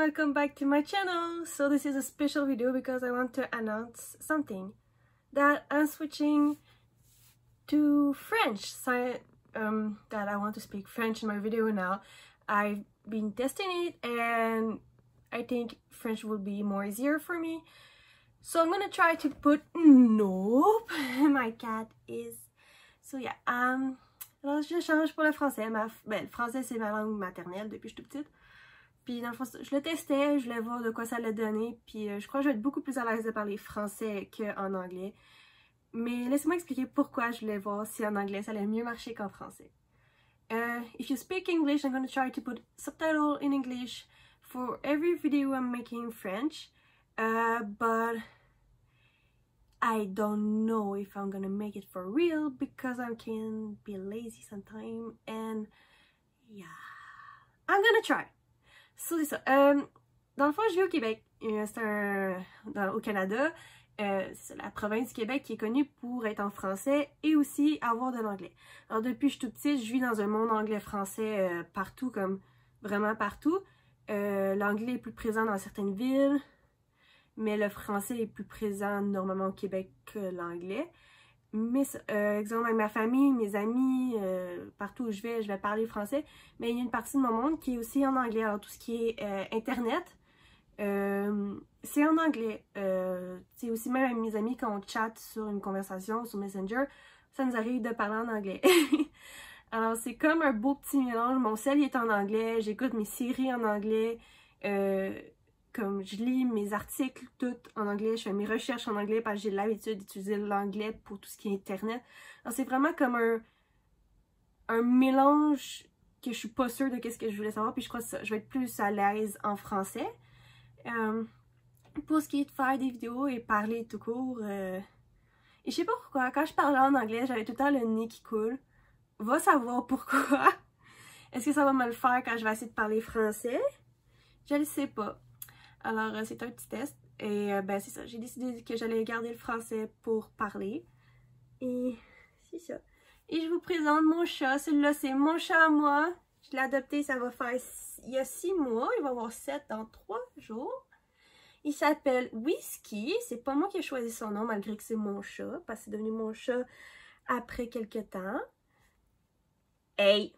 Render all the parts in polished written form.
welcome back to my channel. So this is a special video because I want to announce something, that I'm switching to French, that I want to speak French in my video now. I've been testing it and I think French will be more easier for me. So I'm gonna try to put, nope, my cat is, so yeah, alors je change pour le français, le français c'est ma langue maternelle depuis que je suis toute petite. Puis dans le fond, je le testais, je voulais voir de quoi ça allait donner, puis je crois que je vais être beaucoup plus à l'aise de parler français qu'en anglais. Mais laissez-moi expliquer pourquoi je voulais voir si en anglais ça allait mieux marcher qu'en français. If you speak English, I'm going to try to put subtitles in English for every video I'm making in French, but I don't know if I'm gonna make it for real because I can be lazy sometimes, and yeah, I'm gonna try. So c'est ça. Dans le fond, je vis au Québec. Au Canada. C'est la province du Québec qui est connue pour être en français et aussi avoir de l'anglais. Alors depuis que je suis toute petite, je vis dans un monde anglais-français partout, comme vraiment partout. L'anglais est plus présent dans certaines villes, mais le français est plus présent normalement au Québec que l'anglais. Mais, exemple, avec ma famille, mes amis, partout où je vais parler français. Mais il y a une partie de mon monde qui est aussi en anglais. Alors, tout ce qui est Internet, c'est en anglais. C'est aussi même avec mes amis, quand on chatte sur une conversation, sur Messenger, ça nous arrive de parler en anglais. Alors, c'est comme un beau petit mélange. Mon cell est en anglais, j'écoute mes séries en anglais, comme je lis mes articles tout en anglais, je fais mes recherches en anglais parce que j'ai l'habitude d'utiliser l'anglais pour tout ce qui est internet. Alors c'est vraiment comme un mélange que je suis pas sûre de qu'est-ce que je voulais savoir, puis je crois que je vais être plus à l'aise en français. Pour ce qui est de faire des vidéos et parler tout court, et je sais pas pourquoi, quand je parlais en anglais, j'avais tout le temps le nez qui coule. Va savoir pourquoi. Est-ce que ça va me le faire quand je vais essayer de parler français? Je le sais pas. Alors, c'est un petit test. Et ben, c'est ça. J'ai décidé que j'allais garder le français pour parler. Et c'est ça. Et je vous présente mon chat. Celui-là, c'est mon chat à moi. Je l'ai adopté, ça va faire il y a 6 mois. Il va avoir 7 dans 3 jours. Il s'appelle Whisky. C'est pas moi qui ai choisi son nom, malgré que c'est mon chat. Parce que c'est devenu mon chat après quelques temps. Hey!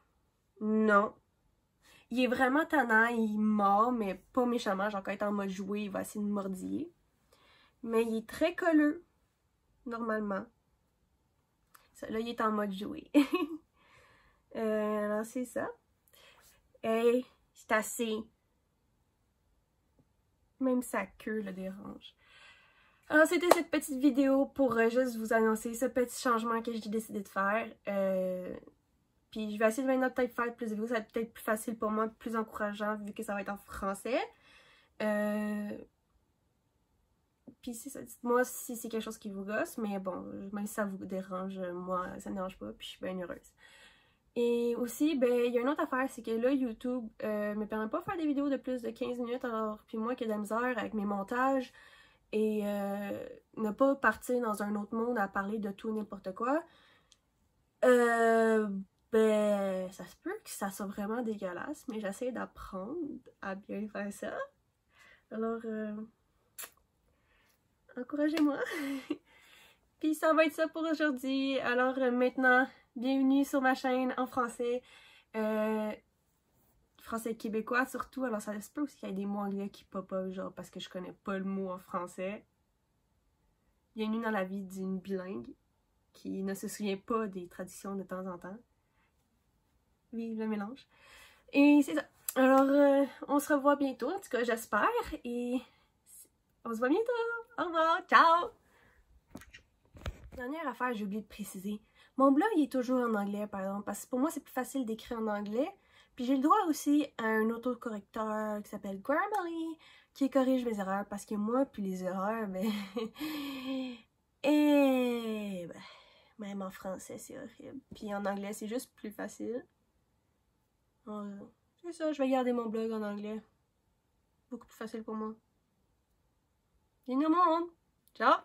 Non! Il est vraiment tannant, il mord, mais pas méchamment. Genre quand il est en mode jouer, il va essayer de mordiller. Mais il est très colleux, normalement. Ça, là, il est en mode jouer. Alors, c'est ça. Hey, c'est assez. Même sa queue le dérange. Alors, c'était cette petite vidéo pour juste vous annoncer ce petit changement que j'ai décidé de faire. Puis je vais essayer de maintenant peut-être faire plus de vidéos, ça va être peut-être plus facile pour moi, plus encourageant vu que ça va être en français. Puis c'est ça, dites-moi si c'est quelque chose qui vous gosse, mais bon, même si ça vous dérange, moi ça me dérange pas, puis je suis bien heureuse. Et aussi, ben il y a une autre affaire, c'est que là YouTube me permet pas de faire des vidéos de plus de 15 minutes, alors puis moi qui ai de la misère avec mes montages et ne pas partir dans un autre monde à parler de tout et n'importe quoi. Ben, ça se peut que ça soit vraiment dégueulasse, mais j'essaie d'apprendre à bien faire ça. Alors, encouragez-moi. Puis ça va être ça pour aujourd'hui. Alors maintenant, bienvenue sur ma chaîne en français. Français québécois surtout. Alors ça se peut aussi qu'il y ait des mots anglais qui pop-up, genre parce que je connais pas le mot en français. Bienvenue dans la vie d'une bilingue qui ne se souvient pas des traditions de temps en temps. Vive le mélange. Et c'est ça. Alors, on se revoit bientôt, en tout cas, j'espère. Et on se voit bientôt. Au revoir. Ciao. Dernière affaire, j'ai oublié de préciser. Mon blog, il est toujours en anglais, par exemple, parce que pour moi, c'est plus facile d'écrire en anglais. Puis j'ai le droit aussi à un autocorrecteur qui s'appelle Grammarly, qui corrige mes erreurs, parce que moi, puis les erreurs, ben... Et... ben, même en français, c'est horrible. Puis en anglais, c'est juste plus facile. C'est ça, je vais garder mon blog en anglais. Beaucoup plus facile pour moi. Bienvenue au monde! Ciao!